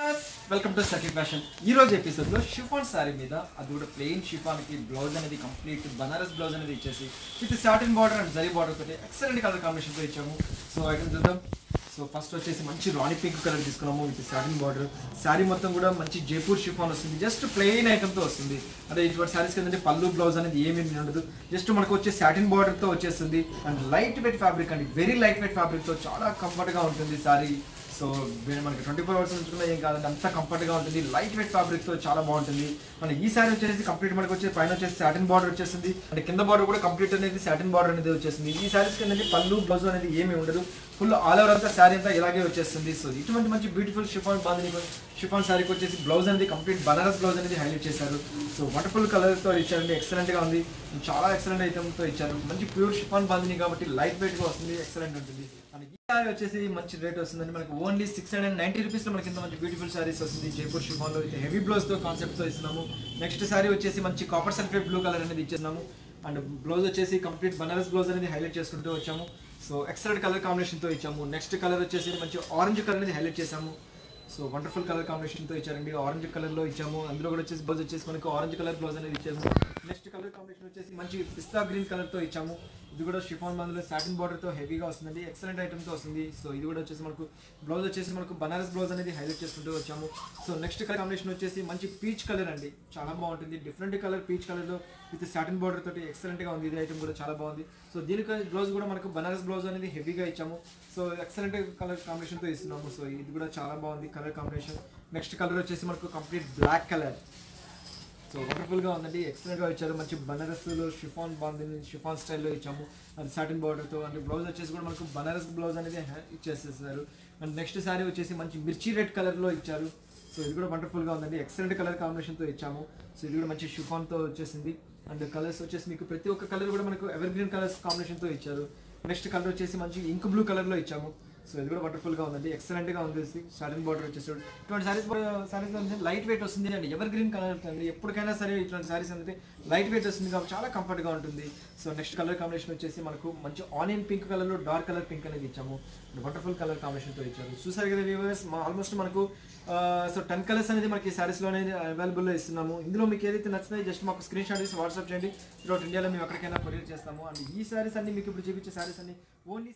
Welcome to Sakhi fashion. ఈ రోజు ఎపిసోడ్లో షిఫాన్ శారీ మీద అది కూడా ప్లెయిన్ షిఫాన్కి బ్లౌజ్ అనేది కంప్లీట్ బనారస్ బ్లౌజ్ అనేది ఇచ్చేసి with satin border and zari border తోటి ఎక్సలెంట్ కలర్ కాంబినేషన్తో ఇచ్చాము. సో ఐటమ్ చూద్దాం. సో ఫస్ట్ వచ్చేసి మంచి రాణి పింక్ కలర్ తీసుకున్నాము విత్ సాటిన్ బార్డర్. శారీ మొత్తం కూడా మంచి జైపూర్ షిఫాన్ వస్తుంది, జస్ట్ ప్లెయిన్ ఐటమ్తో వస్తుంది. అదే ఇటువంటి శారీస్కి ఏంటంటే పళ్ళు బ్లౌజ్ అనేది ఏమీ ఉండదు, జస్ట్ మనకు వచ్చే సాటిన్ బార్డర్తో వచ్చేస్తుంది. అండ్ లైట్ వెయిట్ ఫ్యాబ్రిక్ అండి, వెరీ లైట్ వెయిట్ ఫ్యాబ్రిక్తో చాలా కంఫర్ట్గా ఉంటుంది శారీ. సో మనకి 24 hours ఉంచుకున్నా ఏం కాదండి, అంత కంఫర్ట్గా ఉంటుంది. లైట్ వెయిట్ ఫ్యాబ్రిక్తో చాలా బాగుంటుంది. మన ఈ సారీ వచ్చేసి కంప్లీట్ మనకి వచ్చే పైన వచ్చేసి సాటిన్ బార్డర్ వచ్చేసింది, అంటే కింద బార్డర్ కూడా కంప్లీట్ అనేది సాటిన్ బార్డర్ అనేది వచ్చేసింది. ఈ సారీస్ కింద పళ్ళు బ్లౌజ్ అనేది ఏమీ ఉండదు, ఫుల్ ఆల్ ఓవర్ అంతా శారీ అంతా ఇలాగే వచ్చేస్తుంది. సో ఇటువంటి మంచి బ్యూటిఫుల్ షిఫాన్ బాందిని షిఫాన్ శారీకి వచ్చేసి బ్లౌజ్ అనేది కంప్లీట్ బనారస్ బ్లౌజ్ అనేది హైలైట్ చేశారు. సో వండర్ఫుల్ కలర్తో ఇచ్చారండి, ఎక్సలెంట్గా ఉంది, చాలా ఎక్సలెంట్ ఐటమ్తో ఇచ్చారు. మంచి ప్యూర్ షిఫాన్ బాందిని కాబట్టి లైట్ వెయిట్గా వస్తుంది, ఎక్సలెంట్ ఉంటుంది. మనకి ఈ శారీ వచ్చేసి మంచి రేట్ వస్తుందండి, మనకి ఓన్లీ 690 రూపీస్లో మనకి ఇంత మంచి బ్యూటిఫుల్ శారీస్ వస్తుంది. జైపూర్ షిఫాన్లో అయితే హెవీ బ్లౌజ్తో కాన్సెప్ట్తో ఇస్తున్నాము. నెక్స్ట్ శారీ వచ్చేసి మంచి కాపర్ సల్ఫేట్ బ్లూ కలర్ అనేది ఇచ్చేస్తున్నాము. అండ్ బ్లౌజ్ వచ్చేసి కంప్లీట్ బనారస్ బ్లౌజ్ అనేది హైలైట్ చేసుకుంటూ వచ్చాము. సో ఎక్సలెంట్ కలర్ కాంబినేషన్తో ఇచ్చాము. నెక్స్ట్ కలర్ వచ్చేసి మంచి ఆరెంజ్ కలర్ అనేది హైలైట్ చేసాము. సో వండర్ఫుల్ కలర్ కాంబినేషన్తో ఇచ్చారండి, ఆరెంజ్ కలర్లో ఇచ్చాము. అందులో కూడా వచ్చేసి బ్లౌజ్ వచ్చేసి మనకు ఆరెంజ్ కలర్ బ్లౌజ్ అనేది ఇచ్చాము. నెక్స్ట్ కలర్ కాంబినేషన్ వచ్చేసి మంచి పిస్తా గ్రీన్ కలర్తో ఇచ్చాము. ఇది కూడా షిఫాన్ బందులో సాటిన్ బార్డర్తో హెవీగా వస్తుందండి, ఎక్సలెంట్ ఐటమ్తో వస్తుంది. సో ఇది కూడా వచ్చేసి మనకు బ్లౌజ్ వచ్చేసి మనకు బనారస్ బ్లౌజ్ అనేది హైలైట్ చేసుకుంటూ వచ్చాము. సో నెక్స్ట్ కలర్ కాంబినేషన్ వచ్చేసి మంచి పీచ్ కలర్ అండి, చాలా బాగుంటుంది. డిఫరెంట్ కలర్ పీచ్ కలర్లో విత్ సాటిన్ బార్డర్ తోటి ఎక్సలెంట్గా ఉంది. ఇది ఐటమ్ కూడా చాలా బాగుంది. సో దీనికి బ్లౌజ్ కూడా మనకు బనారస్ బ్లౌజ్ అనేది హెవీగా ఇచ్చాము. సో ఎక్సలెంట్ కలర్ కాంబినేషన్తో ఇస్తున్నాము. సో ఇది కూడా చాలా బాగుంది కలర్ కాంబినేషన్. నెక్స్ట్ కలర్ వచ్చేసి మనకు కంప్లీట్ బ్లాక్ కలర్. సో వండర్ఫుల్గా ఉందండి, ఎక్సలెంట్గా ఇచ్చారు. మంచి బనారస్లో షిఫాన్ బాగుంది, షిఫాన్ స్టైల్లో ఇచ్చాము. అండ్ సాటిన్ బార్డర్తో. అండ్ బ్లౌజ్ వచ్చేసి కూడా మనకు బనారస్ బ్లౌజ్ అనేది ఇచ్చేసేసారు. అండ్ నెక్స్ట్ శారీ వచ్చేసి మంచి మిర్చి రెడ్ కలర్లో ఇచ్చారు. సో ఇది కూడా వండర్ఫుల్గా ఉందండి, ఎక్సలెంట్ కలర్ కాంబినేషన్తో ఇచ్చాము. సో ఇది కూడా మంచి షిఫాన్తో వచ్చేసింది. అండ్ కలర్స్ వచ్చేసి మీకు ప్రతి ఒక్క కలర్ కూడా మనకు ఎవర్ గ్రీన్ కలర్స్ కాంబినేషన్తో ఇచ్చారు. నెక్స్ట్ కలర్ వచ్చేసి మంచి ఇంక్ బ్లూ కలర్లో ఇచ్చాము. సో ఇది కూడా వండర్ఫుల్గా ఉందండి, ఎక్సలెంట్గా ఉంది. సాటిన్ బార్డర్ వచ్చేసి ఇటువంటి సారీస్ లైట్ వెయిట్ వస్తుంది అండి, ఎవర్ గ్రీన్ కలర్ అండి. ఎప్పటికైనా సరే ఇటువంటి సారీస్ అనేది లైట్ వెయిట్ వస్తుంది కాబట్టి చాలా కంఫర్ట్గా ఉంటుంది. సో నెక్స్ట్ కలర్ కాంబినేషన్ వచ్చేసి మనకు మంచి ఆనియన్ పింక్ కలర్లో డార్క్ కలర్ పింక్ అనేది ఇచ్చాము. వండర్ఫుల్ కలర్ కాంబినేషన్తో ఇచ్చారు. చూసారు కదా వ్యూవర్స్, ఆల్మోస్ట్ మనకు సో 10 కలర్స్ అనేది మనకి ఈ శారీస్లోనే అవైలబుల్లో ఇస్తున్నాము. ఇందులో మీకు ఏదైతే నచ్చుతాయో జస్ట్ మాకు స్క్రీన్ షాట్ తీసి వాట్సాప్ చేయండి. త్రూఅవుట్ ఇండియాలో మేము ఎక్కడికైనా కొరియర్ చేస్తాము. అండ్ ఈ శారీస్ అన్ని మీకు ఇప్పుడు చూపించే శారీస్ అన్ని ఓన్లీ